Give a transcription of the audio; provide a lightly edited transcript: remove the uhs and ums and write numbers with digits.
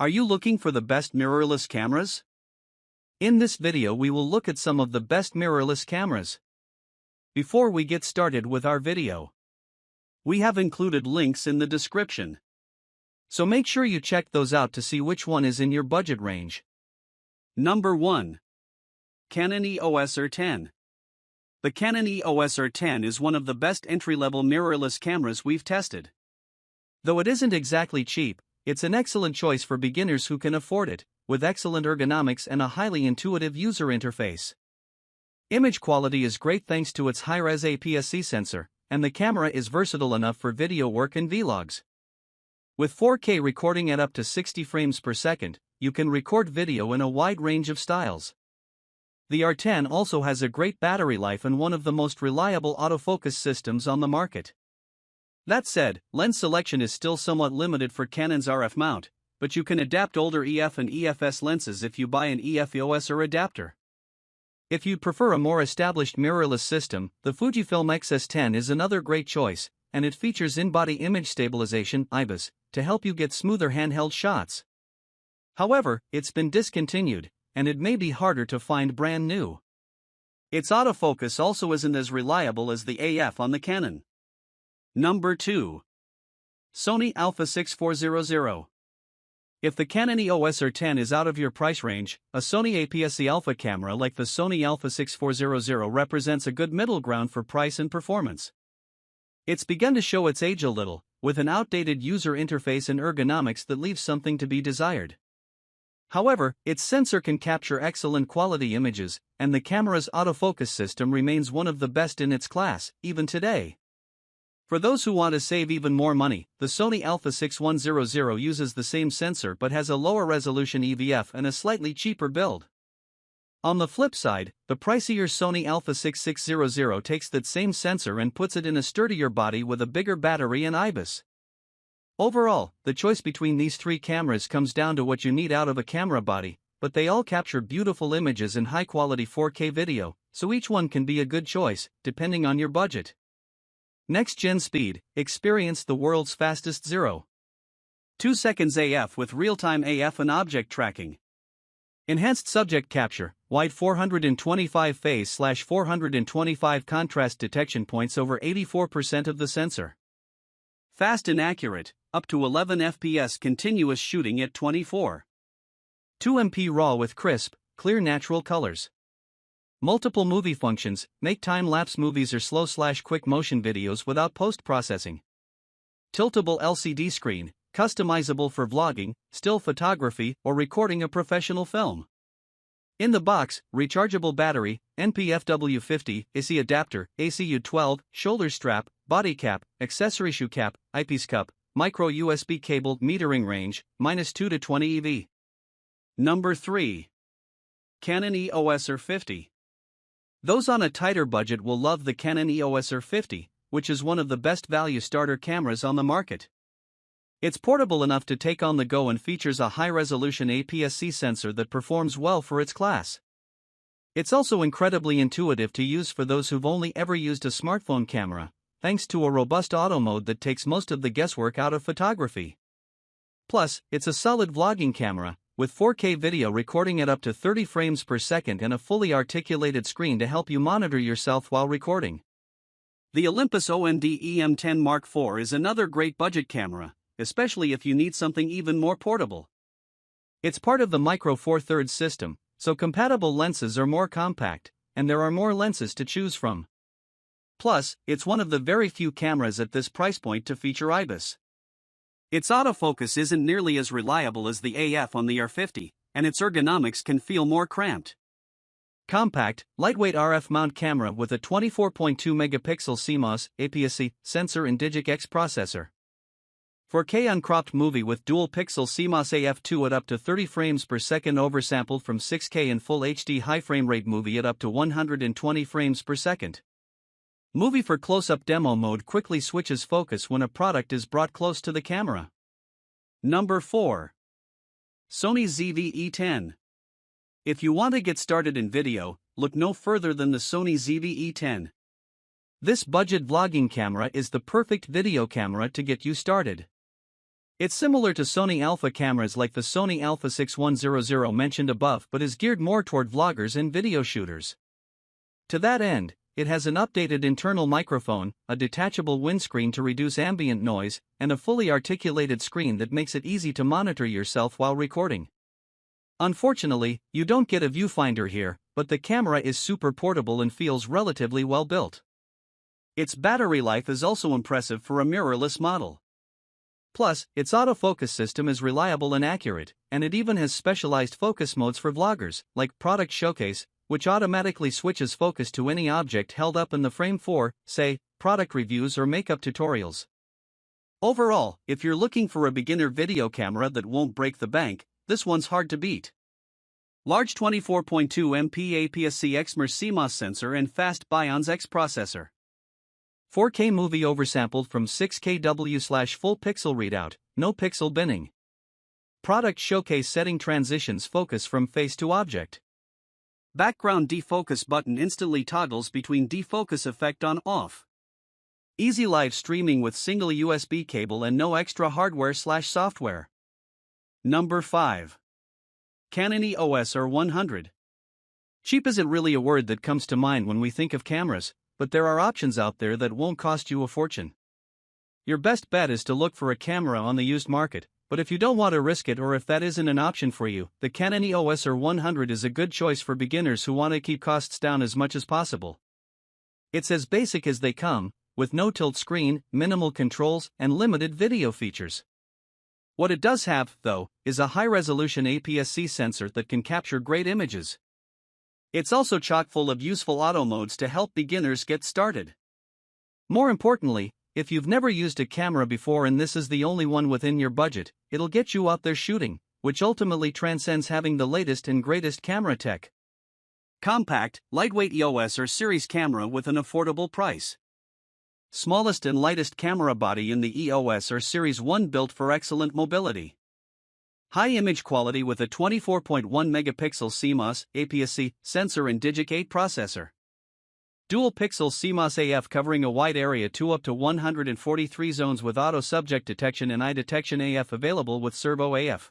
Are you looking for the best mirrorless cameras? In this video we will look at some of the best mirrorless cameras. Before we get started with our video, we have included links in the description. So make sure you check those out to see which one is in your budget range. Number 1. Canon EOS R10. The Canon EOS R10 is one of the best entry-level mirrorless cameras we've tested. Though it isn't exactly cheap, it's an excellent choice for beginners who can afford it, with excellent ergonomics and a highly intuitive user interface. Image quality is great thanks to its high-res APS-C sensor, and the camera is versatile enough for video work and vlogs. With 4K recording at up to 60 frames per second, you can record video in a wide range of styles. The R10 also has a great battery life and one of the most reliable autofocus systems on the market. That said, lens selection is still somewhat limited for Canon's RF mount, but you can adapt older EF and EFS lenses if you buy an EF EOS or adapter. If you'd prefer a more established mirrorless system, the Fujifilm X-S10 is another great choice, and it features in-body image stabilization (IBIS) to help you get smoother handheld shots. However, it's been discontinued, and it may be harder to find brand new. Its autofocus also isn't as reliable as the AF on the Canon. Number 2. Sony Alpha 6400. If the Canon EOS R10 is out of your price range, a Sony APS-C Alpha camera like the Sony Alpha 6400 represents a good middle ground for price and performance. It's begun to show its age a little, with an outdated user interface and ergonomics that leaves something to be desired. However, its sensor can capture excellent quality images, and the camera's autofocus system remains one of the best in its class, even today. For those who want to save even more money, the Sony Alpha 6100 uses the same sensor but has a lower resolution EVF and a slightly cheaper build. On the flip side, the pricier Sony Alpha 6600 takes that same sensor and puts it in a sturdier body with a bigger battery and IBIS. Overall, the choice between these three cameras comes down to what you need out of a camera body, but they all capture beautiful images and high-quality 4K video, so each one can be a good choice, depending on your budget. Next-gen speed, experience the world's fastest 0.2 seconds AF with real-time AF and object tracking. Enhanced subject capture, wide 425 phase/425 contrast detection points over 84% of the sensor. Fast and accurate, up to 11 FPS continuous shooting at 24.2 MP RAW with crisp, clear natural colors. Multiple movie functions, make time-lapse movies or slow/quick motion videos without post-processing. Tiltable LCD screen, customizable for vlogging, still photography, or recording a professional film. In the box, rechargeable battery, NP-FW50, AC adapter, ACU12, shoulder strap, body cap, accessory shoe cap, eyepiece cup, micro USB cable, metering range, -2 to 20 EV. Number 3. Canon EOS R50. Those on a tighter budget will love the Canon EOS R50, which is one of the best value starter cameras on the market. It's portable enough to take on the go and features a high-resolution APS-C sensor that performs well for its class. It's also incredibly intuitive to use for those who've only ever used a smartphone camera, thanks to a robust auto mode that takes most of the guesswork out of photography. Plus, it's a solid vlogging camera, with 4K video recording at up to 30 frames per second and a fully articulated screen to help you monitor yourself while recording. The Olympus OND EM10 Mark IV is another great budget camera, especially if you need something even more portable. It's part of the Micro Four Thirds system, so compatible lenses are more compact, and there are more lenses to choose from. Plus, it's one of the very few cameras at this price point to feature IBIS. Its autofocus isn't nearly as reliable as the AF on the R50, and its ergonomics can feel more cramped. Compact, lightweight RF mount camera with a 24.2 megapixel CMOS APS-C sensor and Digic-X processor. 4K uncropped movie with dual-pixel CMOS AF2 at up to 30 frames per second oversampled from 6K and Full HD high frame rate movie at up to 120 frames per second. Movie for close-up demo mode quickly switches focus when a product is brought close to the camera. Number 4. Sony ZV E10. If you want to get started in video, look no further than the Sony ZV E10. This budget vlogging camera is the perfect video camera to get you started. It's similar to Sony Alpha cameras like the Sony Alpha 6100 mentioned above, but is geared more toward vloggers and video shooters. To that end, it has an updated internal microphone, a detachable windscreen to reduce ambient noise, and a fully articulated screen that makes it easy to monitor yourself while recording. Unfortunately, you don't get a viewfinder here, but the camera is super portable and feels relatively well built. Its battery life is also impressive for a mirrorless model. Plus, its autofocus system is reliable and accurate, and it even has specialized focus modes for vloggers, like Product Showcase, which automatically switches focus to any object held up in the frame for, say, product reviews or makeup tutorials. Overall, if you're looking for a beginner video camera that won't break the bank, this one's hard to beat. Large 24.2 MP APS-C XMR CMOS sensor and fast Bions X processor. 4K movie oversampled from 6kW/full pixel readout, no pixel binning. Product Showcase setting transitions focus from face to object. Background defocus button instantly toggles between defocus effect on/off. Easy live streaming with single USB cable and no extra hardware/software. Number 5. Canon EOS R10. Cheap isn't really a word that comes to mind when we think of cameras, but there are options out there that won't cost you a fortune. Your best bet is to look for a camera on the used market, but if you don't want to risk it or if that isn't an option for you, the Canon EOS R10 is a good choice for beginners who want to keep costs down as much as possible. It's as basic as they come, with no tilt screen, minimal controls, and limited video features. What it does have, though, is a high-resolution APS-C sensor that can capture great images. It's also chock full of useful auto modes to help beginners get started. More importantly, if you've never used a camera before and this is the only one within your budget, it'll get you out there shooting, which ultimately transcends having the latest and greatest camera tech. Compact, lightweight EOS R series camera with an affordable price. Smallest and lightest camera body in the EOS R Series 1 built for excellent mobility. High image quality with a 24.1 megapixel CMOS, APS-C, sensor and Digic 8 processor. Dual pixel CMOS AF covering a wide area to up to 143 zones with auto subject detection and eye detection AF available with servo AF.